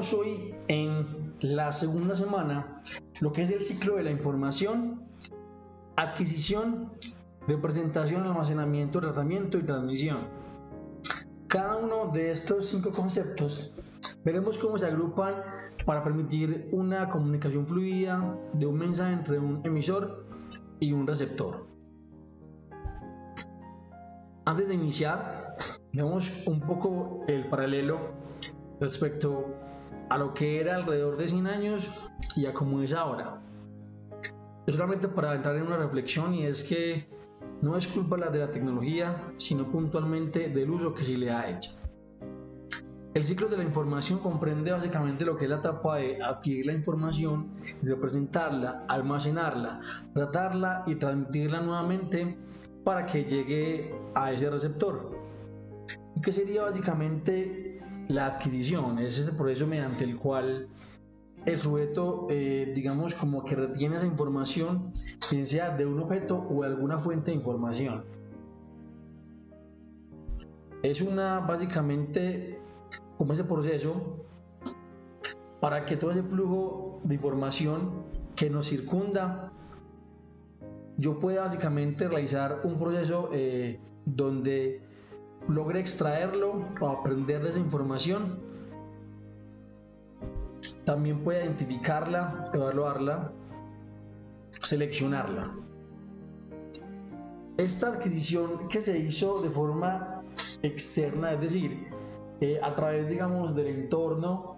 Veamos hoy en la segunda semana lo que es el ciclo de la información, adquisición, representación, almacenamiento, tratamiento y transmisión. Cada uno de estos 5 conceptos veremos cómo se agrupan para permitir una comunicación fluida de un mensaje entre un emisor y un receptor. Antes de iniciar, veamos un poco el paralelo respecto a lo que era alrededor de 100 años y a cómo es ahora. Solamente para entrar en una reflexión, y es que no es culpa de la tecnología, sino puntualmente del uso que se le ha hecho. El ciclo de la información comprende básicamente lo que es la etapa de adquirir la información, representarla, almacenarla, tratarla y transmitirla nuevamente para que llegue a ese receptor. ¿Y qué sería básicamente la adquisición? Es ese proceso mediante el cual el sujeto, digamos, como que retiene esa información, bien sea de un objeto o de alguna fuente de información. Es básicamente como ese proceso para que todo ese flujo de información que nos circunda, yo pueda básicamente realizar un proceso donde logre extraerlo o aprender de esa información. También pueda identificarla, evaluarla, seleccionarla. Esta adquisición que se hizo de forma externa, es decir, a través, digamos, del entorno,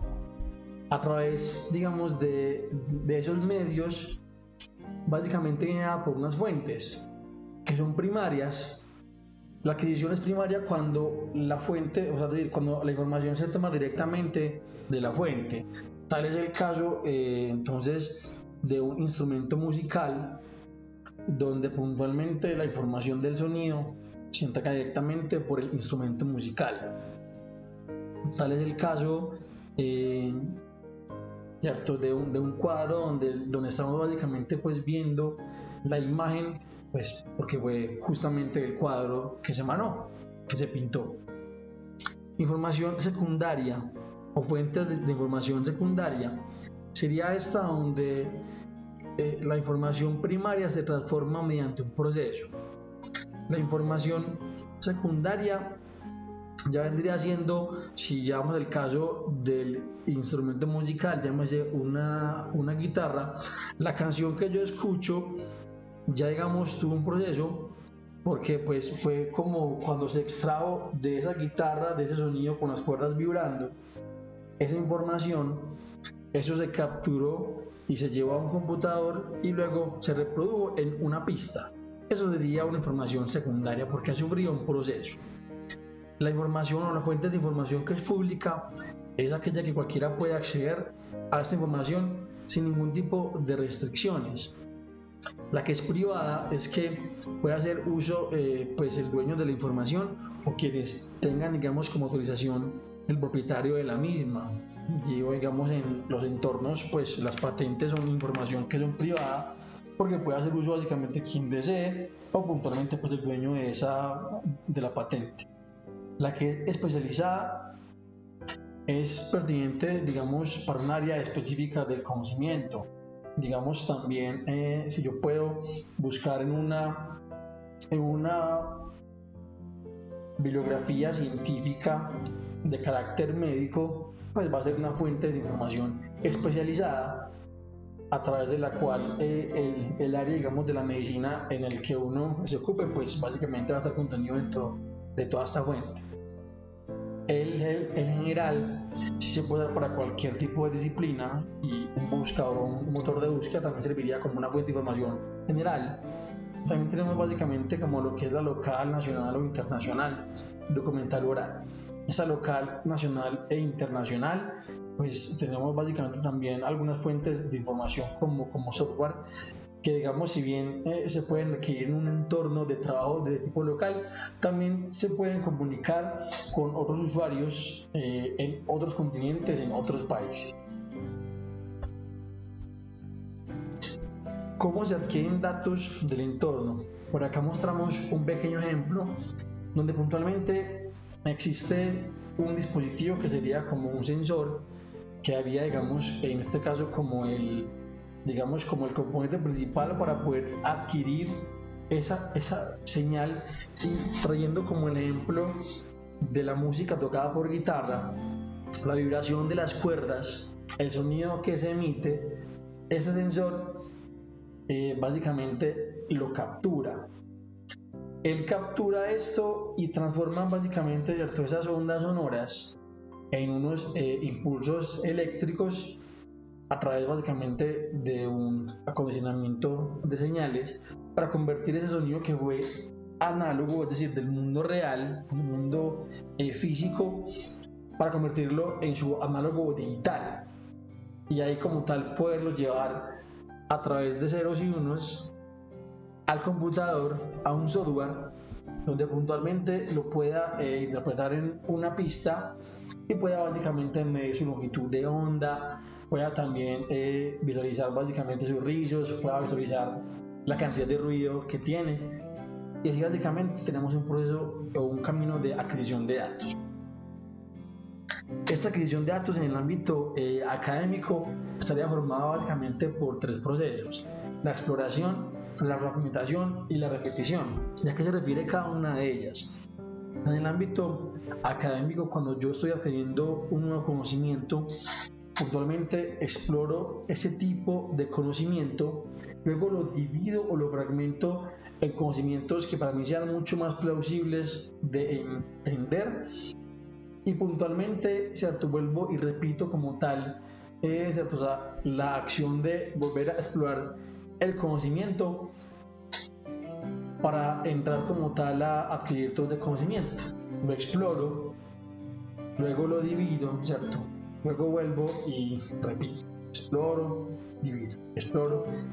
a través, digamos, de esos medios, básicamente viene dada por unas fuentes que son primarias. La adquisición es primaria cuando la fuente, o sea, es decir, cuando la información se toma directamente de la fuente. Tal es el caso, entonces, de un instrumento musical, donde puntualmente la información del sonido se entrega directamente por el instrumento musical. Tal es el caso, ¿cierto? de un cuadro donde estamos básicamente pues viendo la imagen, pues porque fue justamente el cuadro que se emanó, que se pintó. Información secundaria o fuentes de información secundaria sería esta donde la información primaria se transforma mediante un proceso. La información secundaria ya vendría siendo, si llevamos el caso del instrumento musical, llámese una guitarra, la canción que yo escucho ya, digamos, tuvo un proceso, porque pues fue como cuando se extrajo de esa guitarra, de ese sonido con las cuerdas vibrando, esa información, eso se capturó y se llevó a un computador y luego se reprodujo en una pista. Eso sería una información secundaria porque ha sufrido un proceso. La información o la fuente de información que es pública es aquella que cualquiera puede acceder a esta información sin ningún tipo de restricciones. La que es privada es que puede hacer uso pues el dueño de la información o quienes tengan, digamos, como autorización el propietario de la misma. Digamos, en los entornos, pues las patentes son información que son privada porque puede hacer uso básicamente quien desee o puntualmente pues el dueño de la patente. La que es especializada es pertinente, digamos, para un área específica del conocimiento. Digamos, también si yo puedo buscar en una bibliografía científica de carácter médico, pues va a ser una fuente de información especializada a través de la cual el área, digamos, de la medicina en el que uno se ocupe, pues básicamente va a estar contenido dentro de toda esta fuente. El general sí se puede dar para cualquier tipo de disciplina, y un buscador o un motor de búsqueda también serviría como una fuente de información general. También tenemos básicamente como lo que es la local, nacional o internacional, documental oral. Esa local, nacional e internacional, pues tenemos básicamente también algunas fuentes de información como software que, digamos, si bien se pueden requerir en un entorno de trabajo de tipo local, también se pueden comunicar con otros usuarios en otros continentes, en otros países. ¿Cómo se adquieren datos del entorno? Por acá mostramos un pequeño ejemplo donde puntualmente existe un dispositivo que sería como un sensor quedaría, digamos, en este caso como el componente principal para poder adquirir esa señal, y trayendo como el ejemplo de la música tocada por guitarra, la vibración de las cuerdas, el sonido que se emite, ese sensor básicamente lo captura. Él captura esto y transforma básicamente, ¿cierto?, esas ondas sonoras en unos impulsos eléctricos a través básicamente de un acondicionamiento de señales para convertir ese sonido que fue análogo, es decir, del mundo real, del mundo físico, para convertirlo en su análogo digital, y ahí como tal poderlo llevar a través de ceros y unos al computador, a un software donde puntualmente lo pueda interpretar en una pista y pueda básicamente medir su longitud de onda, pueda también visualizar básicamente sus rizos, pueda visualizar la cantidad de ruido que tiene, y así básicamente tenemos un proceso o un camino de adquisición de datos. Esta adquisición de datos en el ámbito académico estaría formada básicamente por tres procesos: la exploración, la fragmentación y la repetición. ¿Y a qué se refiere cada una de ellas? En el ámbito académico, cuando yo estoy adquiriendo un nuevo conocimiento, puntualmente exploro ese tipo de conocimiento, luego lo divido o lo fragmento en conocimientos que para mí sean mucho más plausibles de entender, y puntualmente, ¿cierto?, vuelvo y repito como tal, ¿cierto?, o sea, la acción de volver a explorar el conocimiento para entrar como tal a adquirir todo ese conocimiento. Lo exploro, luego lo divido, ¿cierto?, luego vuelvo y repito, exploro,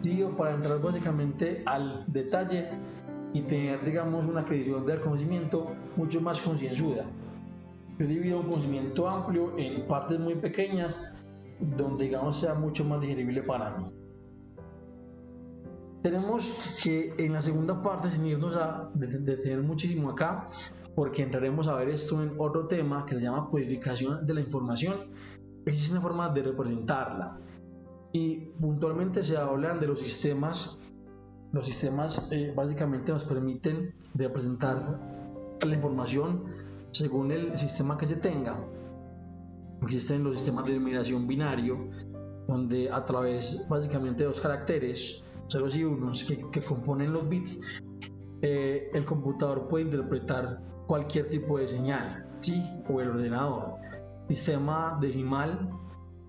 divido para entrar básicamente al detalle y tener, digamos, una adquisición del conocimiento mucho más concienzuda. Yo divido un conocimiento amplio en partes muy pequeñas donde, digamos, sea mucho más digerible para mí. Tenemos que en la segunda parte, sin irnos a detener muchísimo acá, porque entraremos a ver esto en otro tema que se llama codificación de la información, existe una forma de representarla, y puntualmente se hablan de los sistemas. Los sistemas básicamente nos permiten representar la información según el sistema que se tenga. Existen los sistemas de numeración binario, donde a través básicamente de dos caracteres, ceros y unos, que componen los bits, el computador puede interpretar cualquier tipo de señal, ¿sí?, o el ordenador. Sistema decimal,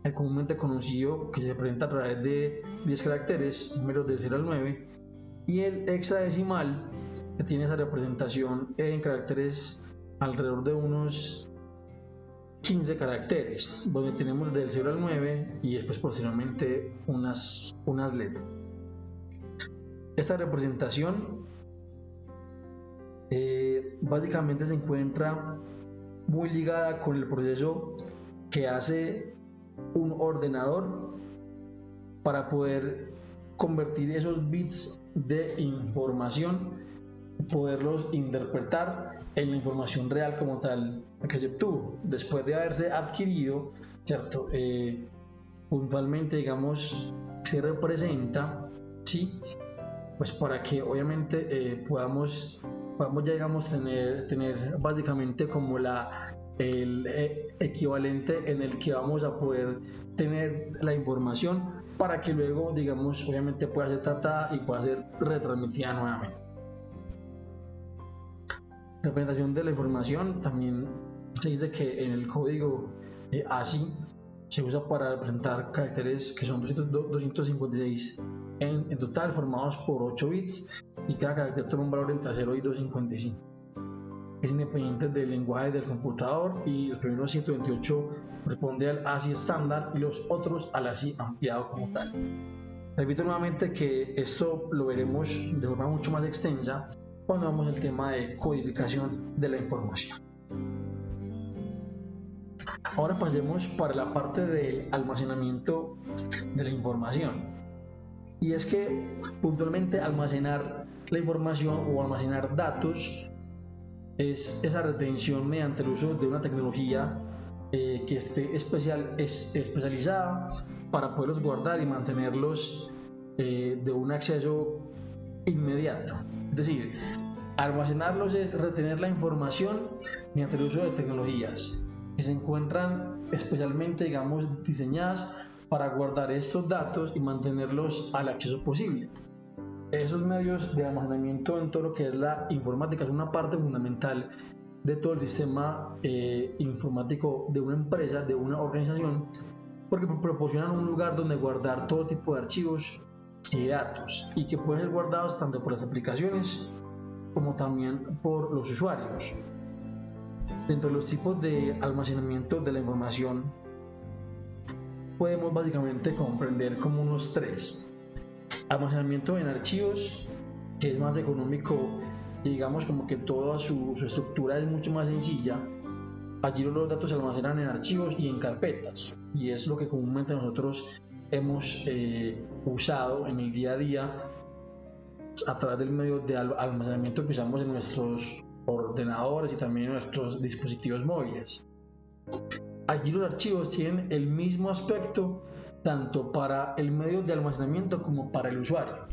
el comúnmente conocido, que se representa a través de 10 caracteres, números de 0 al 9, y el hexadecimal, que tiene esa representación en caracteres alrededor de unos 15 caracteres, donde tenemos del 0 al 9 y después posteriormente unas letras. Esta representación básicamente se encuentra muy ligada con el proceso que hace un ordenador para poder convertir esos bits de información, poderlos interpretar en la información real como tal que se obtuvo después de haberse adquirido, ¿cierto? Puntualmente, digamos, se representa, ¿sí?, pues para que obviamente podamos ya, digamos, tener básicamente como el equivalente en el que vamos a poder tener la información, para que luego, digamos, obviamente pueda ser tratada y pueda ser retransmitida nuevamente. Representación de la información, también se dice que en el código ASCII se usa para representar caracteres que son 256 en total, formados por 8 bits, y cada carácter tiene un valor entre 0 y 255. Es independiente del lenguaje del computador, y los primeros 128 corresponden al ASCII estándar y los otros al ASCII ampliado como tal. Repito nuevamente que esto lo veremos de forma mucho más extensa cuando vamos al tema de codificación de la información. Ahora pasemos para la parte del almacenamiento de la información, y es que puntualmente almacenar la información o almacenar datos es esa retención mediante el uso de una tecnología que esté especializada para poderlos guardar y mantenerlos de un acceso inmediato. Es decir, almacenarlos es retener la información mediante el uso de tecnologías que se encuentran especialmente, digamos, diseñadas para guardar estos datos y mantenerlos al acceso posible. Esos medios de almacenamiento en todo lo que es la informática es una parte fundamental de todo el sistema informático de una empresa, de una organización, porque proporcionan un lugar donde guardar todo tipo de archivos y datos, y que pueden ser guardados tanto por las aplicaciones como también por los usuarios. Dentro de los tipos de almacenamiento de la información podemos básicamente comprender como unos tres: almacenamiento en archivos, que es más económico y digamos como que toda su estructura es mucho más sencilla. Allí los datos se almacenan en archivos y en carpetas, y es lo que comúnmente nosotros hemos usado en el día a día a través del medio de almacenamiento que usamos en nuestros ordenadores y también en nuestros dispositivos móviles. Allí los archivos tienen el mismo aspecto tanto para el medio de almacenamiento como para el usuario.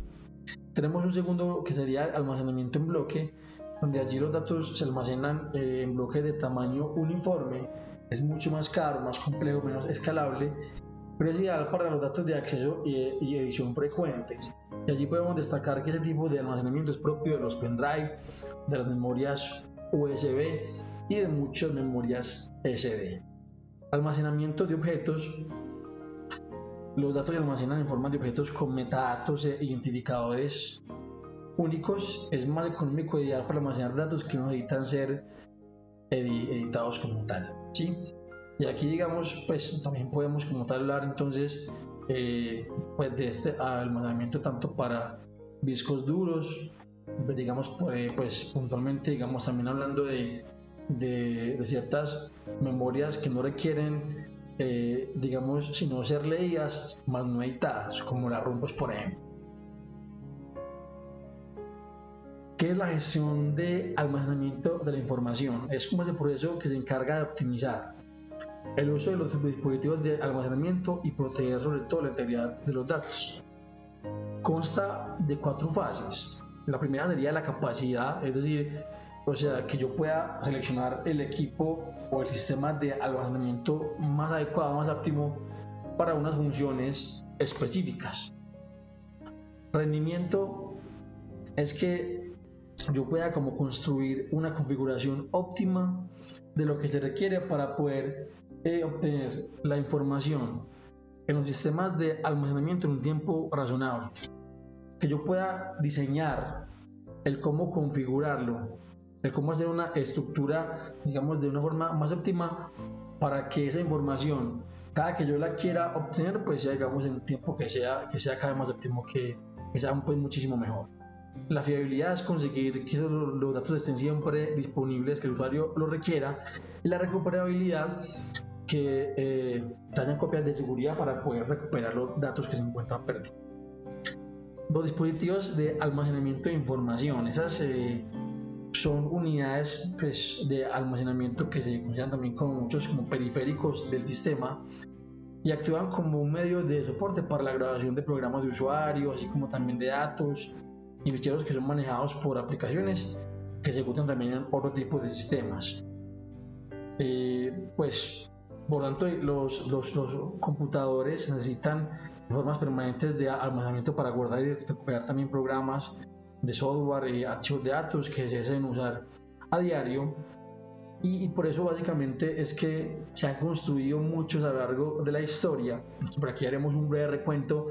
Tenemos un segundo que sería almacenamiento en bloque, donde allí los datos se almacenan en bloques de tamaño uniforme. Es mucho más caro, más complejo, menos escalable, pero es ideal para los datos de acceso y edición frecuentes. Y allí podemos destacar que ese tipo de almacenamiento es propio de los pendrive, de las memorias USB y de muchas memorias SD. Almacenamiento de objetos. Los datos se almacenan en forma de objetos con metadatos e identificadores únicos. Es más económico y ideal para almacenar datos que no necesitan ser editados como tal, ¿sí? Y aquí, digamos, pues también podemos como tal hablar entonces pues de este almacenamiento tanto para discos duros, pues, digamos, pues puntualmente, digamos, también hablando de ciertas memorias que no requieren digamos, sino ser leídas más no editadas, como las ROM, por ejemplo. ¿Qué es la gestión de almacenamiento de la información? Es como ese proceso que se encarga de optimizar el uso de los dispositivos de almacenamiento y proteger sobre todo la integridad de los datos. Consta de 4 fases. La primera sería la capacidad, es decir, o sea, que yo pueda seleccionar el equipo o el sistema de almacenamiento más adecuado, más óptimo para unas funciones específicas. Rendimiento es que yo pueda como construir una configuración óptima de lo que se requiere para poder obtener la información en los sistemas de almacenamiento en un tiempo razonable. Que yo pueda diseñar el cómo configurarlo, el cómo hacer una estructura, digamos, de una forma más óptima para que esa información, cada que yo la quiera obtener, pues sea, digamos, en un tiempo que sea cada vez más óptimo, que sea pues muchísimo mejor. La fiabilidad es conseguir que los datos estén siempre disponibles, que el usuario lo requiera, y la recuperabilidad, que hayan copias de seguridad para poder recuperar los datos que se encuentran perdidos. Los dispositivos de almacenamiento de información, esas son unidades pues, de almacenamiento que se consideran también como muchos como periféricos del sistema y actúan como un medio de soporte para la grabación de programas de usuario, así como también de datos y ficheros que son manejados por aplicaciones que se ejecutan también en otro tipo de sistemas. Pues por tanto los computadores necesitan formas permanentes de almacenamiento para guardar y recuperar también programas de software y archivos de datos que se deben usar a diario, y por eso básicamente es que se han construido muchos a lo largo de la historia. Por aquí haremos un breve recuento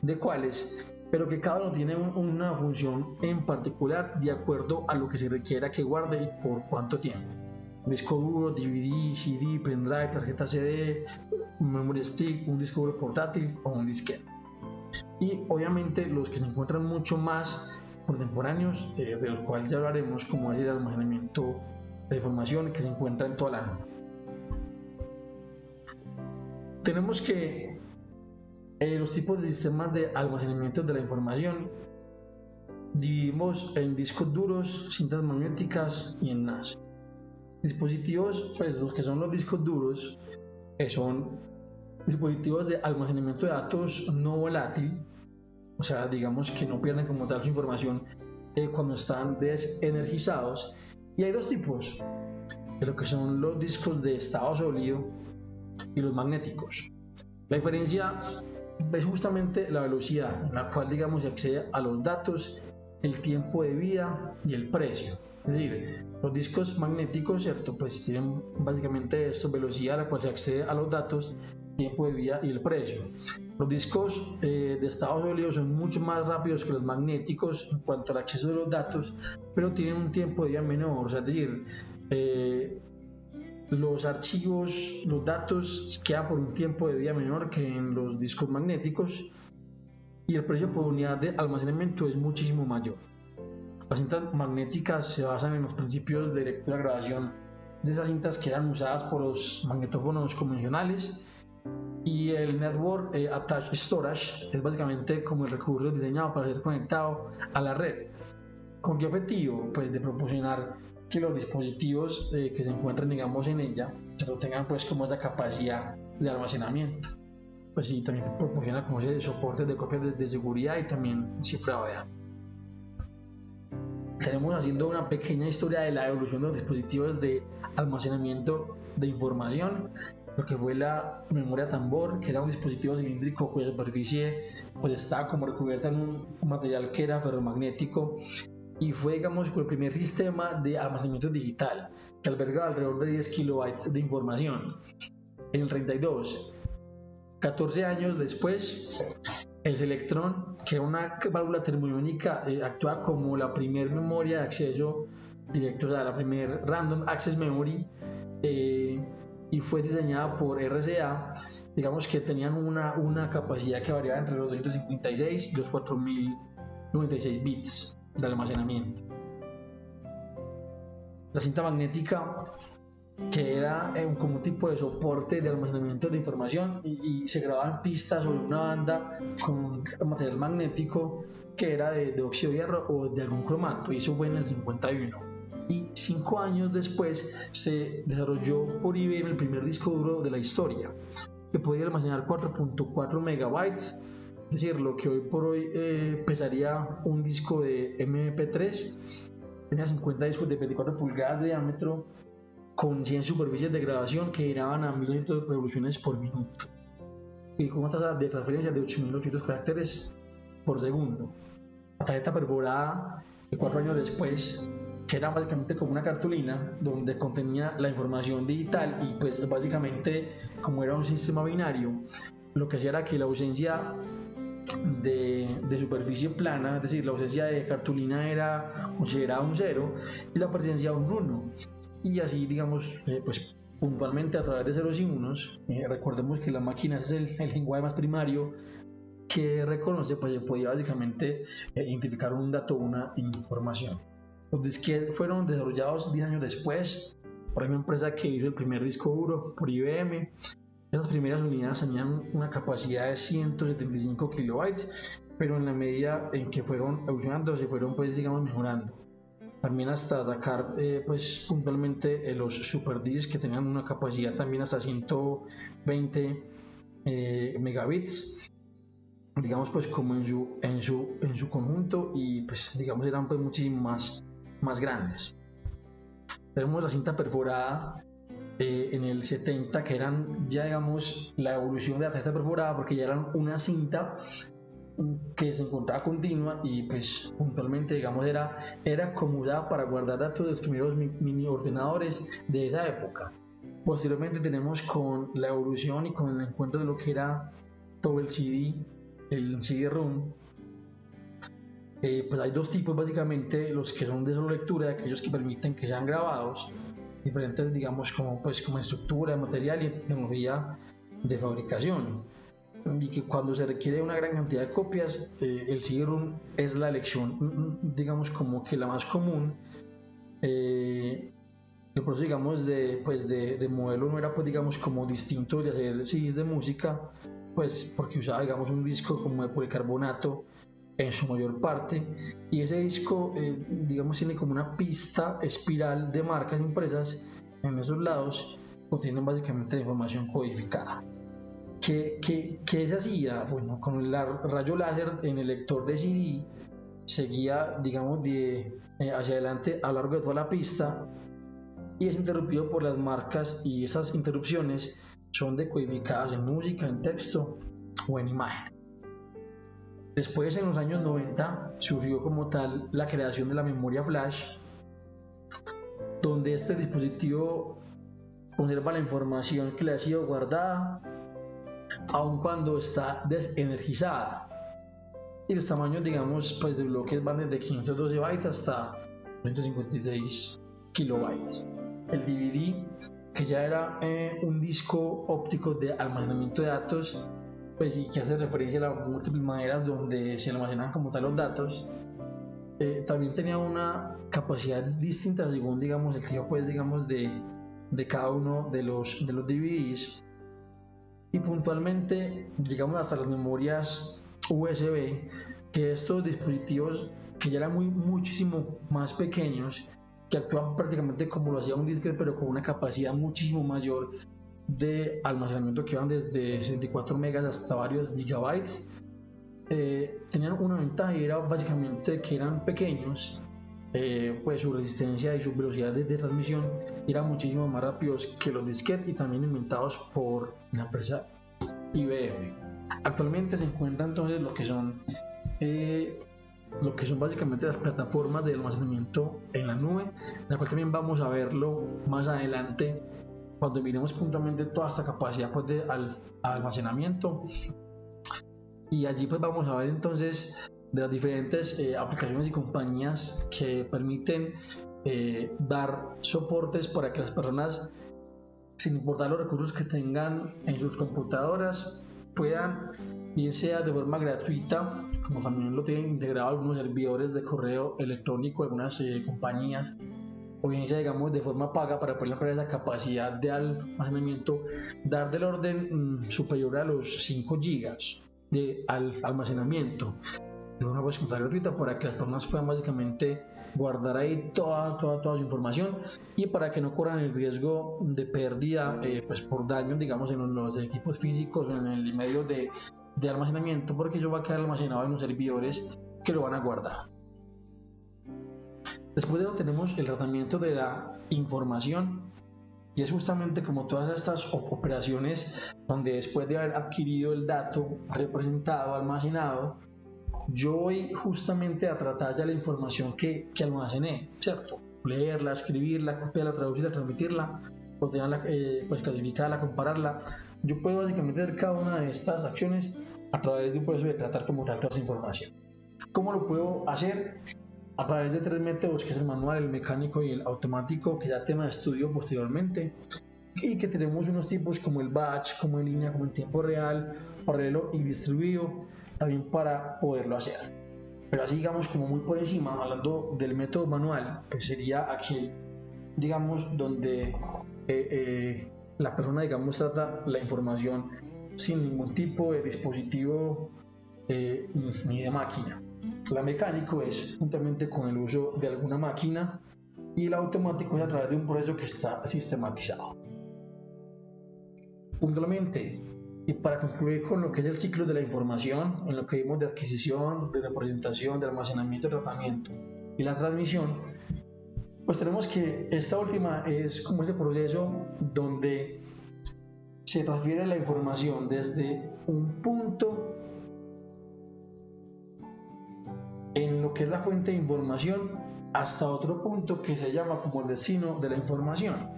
de cuáles, pero que cada uno tiene una función en particular de acuerdo a lo que se requiera que guarde y por cuánto tiempo. Disco duro, DVD, CD, pendrive, tarjeta CD, un memory stick, un disco duro portátil o un disquete. Y obviamente los que se encuentran mucho más contemporáneos, de los cuales ya hablaremos, como es el almacenamiento de información que se encuentra en toda la nube. Tenemos que los tipos de sistemas de almacenamiento de la información dividimos en discos duros, cintas magnéticas y en NAS. dispositivos, pues los que son los discos duros, son dispositivos de almacenamiento de datos no volátil, o sea, digamos que no pierden como tal su información cuando están desenergizados. Y hay dos tipos, de lo que son los discos de estado sólido y los magnéticos. La diferencia es justamente la velocidad en la cual, digamos, se accede a los datos, el tiempo de vida y el precio. Es decir, los discos magnéticos, ¿cierto? Pues tienen básicamente esto: velocidad a la cual se accede a los datos, tiempo de vida y el precio. Los discos de estado sólido son mucho más rápidos que los magnéticos en cuanto al acceso de los datos, pero tienen un tiempo de vida menor. O sea, es decir, los archivos, los datos quedan por un tiempo de vida menor que en los discos magnéticos, y el precio por unidad de almacenamiento es muchísimo mayor. Las cintas magnéticas se basan en los principios de lectura y grabación de esas cintas que eran usadas por los magnetófonos convencionales, y el Network Attached Storage es básicamente como el recurso diseñado para ser conectado a la red. ¿Con qué objetivo? Pues de proporcionar que los dispositivos que se encuentran, digamos, en ella, tengan pues como esa capacidad de almacenamiento. Pues sí, también proporciona como ese soporte de copias de seguridad y también cifrado de datos. Estaremos haciendo una pequeña historia de la evolución de los dispositivos de almacenamiento de información. Lo que fue la memoria tambor, que era un dispositivo cilíndrico cuya superficie pues estaba como recubierta en un material que era ferromagnético, y fue, digamos, el primer sistema de almacenamiento digital que albergaba alrededor de 10 kilobytes de información. En el 32, 14 años después, el Selectron, que era una válvula termodinámica, actúa como la primera memoria de acceso directo, o sea, la primer Random Access Memory, y fue diseñada por RCA. Digamos que tenían una capacidad que variaba entre los 256 y los 4096 bits de almacenamiento. La cinta magnética, que era como un tipo de soporte de almacenamiento de información, y se grababa en pistas sobre una banda con un material magnético que era de óxido de hierro o de algún cromato, y eso fue en el 51. Y 5 años después se desarrolló por IBM el primer disco duro de la historia, que podía almacenar 4.4 megabytes, es decir, lo que hoy por hoy pesaría un disco de MP3. Tenía 50 discos de 24 pulgadas de diámetro, con 100 superficies de grabación que giraban a 1200 revoluciones por minuto, y con una tasa de transferencia de 8800 caracteres por segundo. La tarjeta perforada, de 4 años después, que era básicamente como una cartulina donde contenía la información digital, y pues básicamente, como era un sistema binario, lo que hacía era que la ausencia de superficie plana, es decir, la ausencia de cartulina era considerada un 0 y la presencia un 1, y así, digamos, pues puntualmente a través de ceros y unos. Recordemos que la máquina es el lenguaje más primario que reconoce, pues se podía básicamente identificar un dato, una información. Los disquetes fueron desarrollados 10 años después por una empresa que hizo el primer disco duro, por IBM. Esas primeras unidades tenían una capacidad de 175 kilobytes, pero en la medida en que fueron evolucionando, se fueron, pues, digamos, mejorando. También hasta sacar, pues, puntualmente los superdiscs, que tenían una capacidad también hasta 120 megabits, digamos, pues como en su conjunto, y pues, digamos, eran pues muchísimo más grandes. Tenemos la cinta perforada en el 70, que eran ya, digamos, la evolución de la tarjeta perforada, porque ya eran una cinta que se encontraba continua, y pues puntualmente, digamos, era acomodada para guardar datos de los primeros mini ordenadores de esa época. Posteriormente tenemos con la evolución y con el encuentro de lo que era todo el CD-ROM. Pues hay dos tipos básicamente: los que son de solo lectura, aquellos que permiten que sean grabados, diferentes, digamos, como estructura, material y tecnología de fabricación, y que cuando se requiere una gran cantidad de copias, el CD-ROM es la elección, digamos, como que la más común. El proceso, digamos, de modelo no era, pues, digamos, como distinto de hacer CDs de música, pues porque usaba, digamos, un disco como de policarbonato en su mayor parte, y ese disco, digamos, tiene como una pista espiral de marcas impresas en esos lados contienen básicamente la información codificada. ¿Qué se hacía? Bueno, con el rayo láser en el lector de CD seguía, digamos, hacia adelante a lo largo de toda la pista y es interrumpido por las marcas, y esas interrupciones son decodificadas en música, en texto o en imagen. Después, en los años 90, surgió como tal la creación de la memoria flash, donde este dispositivo conserva la información que le ha sido guardada aun cuando está desenergizada, y los tamaños, digamos, pues de bloques van desde 512 bytes hasta 156 kilobytes. El DVD, que ya era un disco óptico de almacenamiento de datos, pues, y que hace referencia a las múltiples maneras donde se almacenan como tal los datos, también tenía una capacidad distinta según, digamos, el tipo, pues, digamos, de cada uno de los DVDs, y puntualmente llegamos hasta las memorias USB, que estos dispositivos que ya eran muchísimo más pequeños, que actúan prácticamente como lo hacía un disquete, pero con una capacidad muchísimo mayor de almacenamiento, que iban desde 64 megas hasta varios gigabytes, tenían una ventaja, y era básicamente que eran pequeños, pues su resistencia y su velocidad de transmisión eran muchísimo más rápidos que los disquetes, y también inventados por la empresa IBM. Actualmente se encuentran entonces lo que son básicamente las plataformas de almacenamiento en la nube, la cual también vamos a verlo más adelante cuando miremos puntualmente toda esta capacidad, pues, de almacenamiento, y allí pues vamos a ver entonces de las diferentes aplicaciones y compañías que permiten dar soportes para que las personas, sin importar los recursos que tengan en sus computadoras, puedan, bien sea de forma gratuita, como también lo tienen integrado algunos servidores de correo electrónico, algunas compañías, o bien sea, digamos, de forma paga, para poder ampliar esa capacidad de almacenamiento, dar del orden superior a los 5 gigas de almacenamiento de forma, pues, gratuita, para que las personas puedan básicamente guardar ahí toda su información, y para que no corran el riesgo de pérdida, pues, por daños, digamos, en los equipos físicos o en el medio de almacenamiento, porque ello va a quedar almacenado en los servidores que lo van a guardar. Después de eso tenemos el tratamiento de la información, y es justamente como todas estas operaciones donde, después de haber adquirido el dato representado, almacenado, yo voy justamente a tratar ya la información que almacené, ¿cierto? Leerla, escribirla, copiarla, traducirla, transmitirla, ordenarla, pues, clasificarla, compararla. Yo puedo básicamente hacer cada una de estas acciones a través de un proceso de tratar como tal toda esa información. ¿Cómo lo puedo hacer? A través de 3 métodos, que es el manual, el mecánico y el automático, que ya tema de estudio posteriormente, y que tenemos unos tipos como el batch, como en línea, como en tiempo real, paralelo y distribuido, también para poderlo hacer. Pero así, digamos, como muy por encima, hablando del método manual, pues sería aquí, digamos, donde la persona, digamos, trata la información sin ningún tipo de dispositivo ni de máquina. La mecánico es juntamente con el uso de alguna máquina, y el automático es a través de un proceso que está sistematizado. Puntualmente, y para concluir con lo que es el ciclo de la información, en lo que vimos de adquisición, de representación, de almacenamiento, tratamiento y la transmisión, pues tenemos que esta última es como ese proceso donde se transfiere la información desde un punto en lo que es la fuente de información hasta otro punto que se llama como el destino de la información,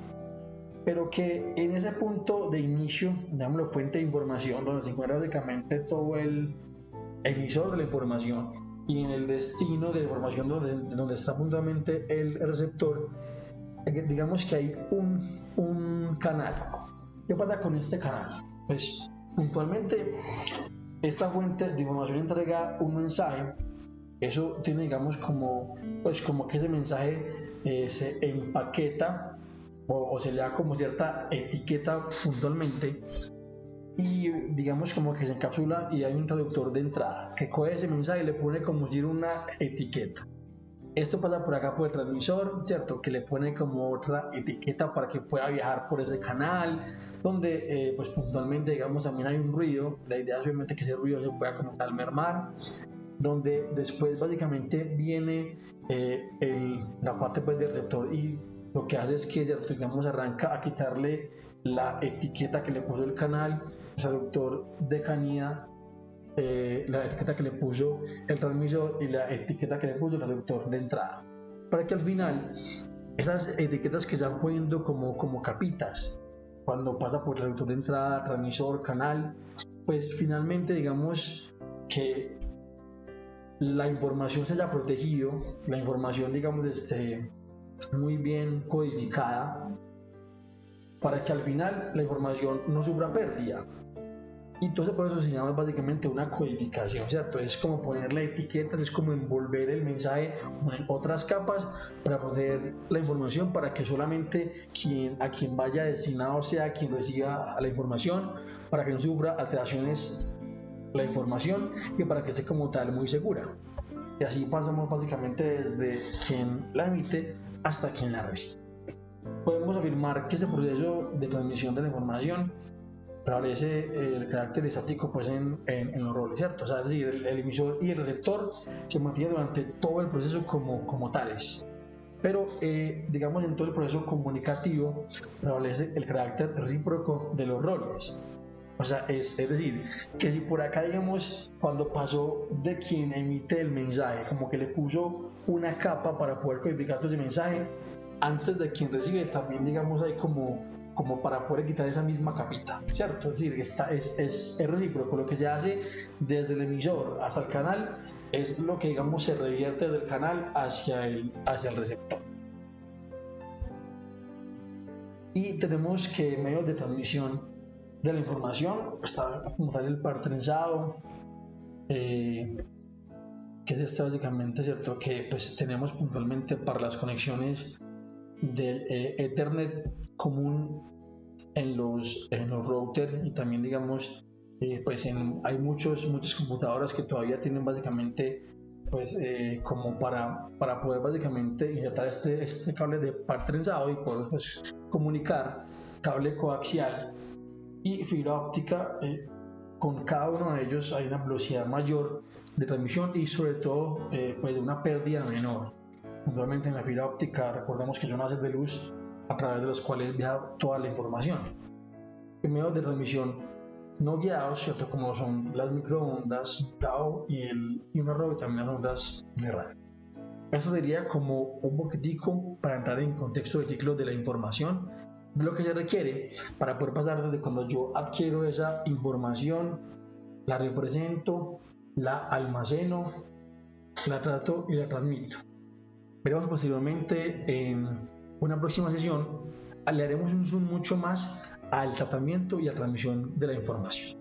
pero que en ese punto de inicio, digámoslo, fuente de información, donde se encuentra básicamente todo el emisor de la información, y en el destino de la información donde está puntualmente el receptor, digamos que hay un canal. ¿Qué pasa con este canal? Pues puntualmente esta fuente de información entrega un mensaje. Eso tiene, digamos, como que ese mensaje se empaqueta o se le da como cierta etiqueta puntualmente, y digamos como que se encapsula, y hay un traductor de entrada que coge ese mensaje y le pone como decir una etiqueta. Esto pasa por acá por el transmisor, ¿cierto? Que le pone como otra etiqueta para que pueda viajar por ese canal, donde pues puntualmente, digamos, también hay un ruido. La idea es obviamente que ese ruido se pueda como tal mermar, donde después básicamente viene la parte pues del receptor, y lo que hace es que, ¿cierto?, digamos, arranca a quitarle la etiqueta que le puso el canal, el reductor de canida, la etiqueta que le puso el transmisor y la etiqueta que le puso el reductor de entrada, para que al final esas etiquetas que se van poniendo como capitas cuando pasa por el reductor de entrada, transmisor, canal, pues finalmente digamos que la información se haya protegido, la información digamos esté muy bien codificada, para que al final la información no sufra pérdida. Y entonces por eso se llama básicamente una codificación, ¿cierto? Es como ponerle etiquetas, es como envolver el mensaje en otras capas para proteger la información, para que solamente a quien vaya destinado sea quien reciba la información, para que no sufra alteraciones la información y para que esté como tal muy segura. Y así pasamos básicamente desde quien la emite hasta quien la recibe. Podemos afirmar que ese proceso de transmisión de la información prevalece el carácter estático pues en los roles, ¿cierto? O sea, es decir, el emisor y el receptor se mantienen durante todo el proceso como tales, pero digamos en todo el proceso comunicativo prevalece el carácter recíproco de los roles. O sea, es decir, que si por acá digamos cuando pasó de quien emite el mensaje, como que le puso una capa para poder codificar todo ese mensaje, antes de quien recibe también digamos hay como para poder quitar esa misma capita, ¿cierto? Es decir, es recíproco. Lo que se hace desde el emisor hasta el canal es lo que digamos se revierte del canal hacia el receptor. Y tenemos que medios de transmisión de la información está como tal el par trenzado, que es básicamente, ¿cierto?, que pues tenemos puntualmente para las conexiones del Ethernet común en los routers, y también digamos pues hay muchas computadoras que todavía tienen básicamente pues como para poder básicamente insertar este cable de par trenzado y poder pues comunicar cable coaxial y fibra óptica. Con cada uno de ellos hay una velocidad mayor de transmisión y sobre todo pues una pérdida menor. Puntualmente en la fibra óptica recordemos que son haces de luz a través de los cuales viaja toda la información. En medios de transmisión no guiados, ¿cierto?, como son las microondas, GAO y una red también las ondas de radio. Eso sería como un poquitico para entrar en contexto del ciclo de la información, de lo que se requiere para poder pasar desde cuando yo adquiero esa información, la represento, la almaceno, la trato y la transmito. Veremos posteriormente en una próxima sesión, le haremos un zoom mucho más al tratamiento y a la transmisión de la información.